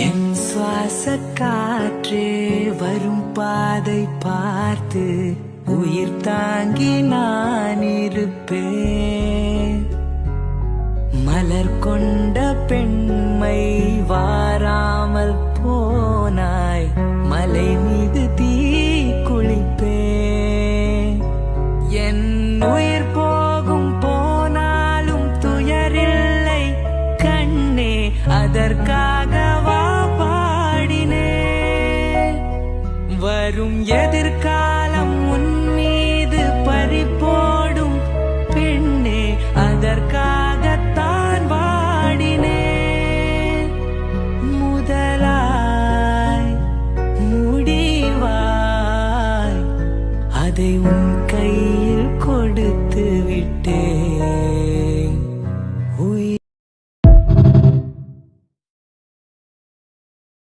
என் சுவாச காற்றே வரும் பாதை பார்த்து உயிர் தாங்கி நான் இருப்பேன். மலர் கொண்ட பெண்மை வாராமல் போனாய், மலை மீது தீ குளிப்பேன். என் உயிர் போகும் போனாலும் துயரில்லை கண்ணே, அதற்காகவா பாடினேன். வரும் எதிர்காலம் உன் மீது பறிபோடும் பெண்ணே, அதற்காகத்தான் வாடினேன். முதலாய் முடிவாய் அதை உன் கையில் கொடுத்து விட்டேன்.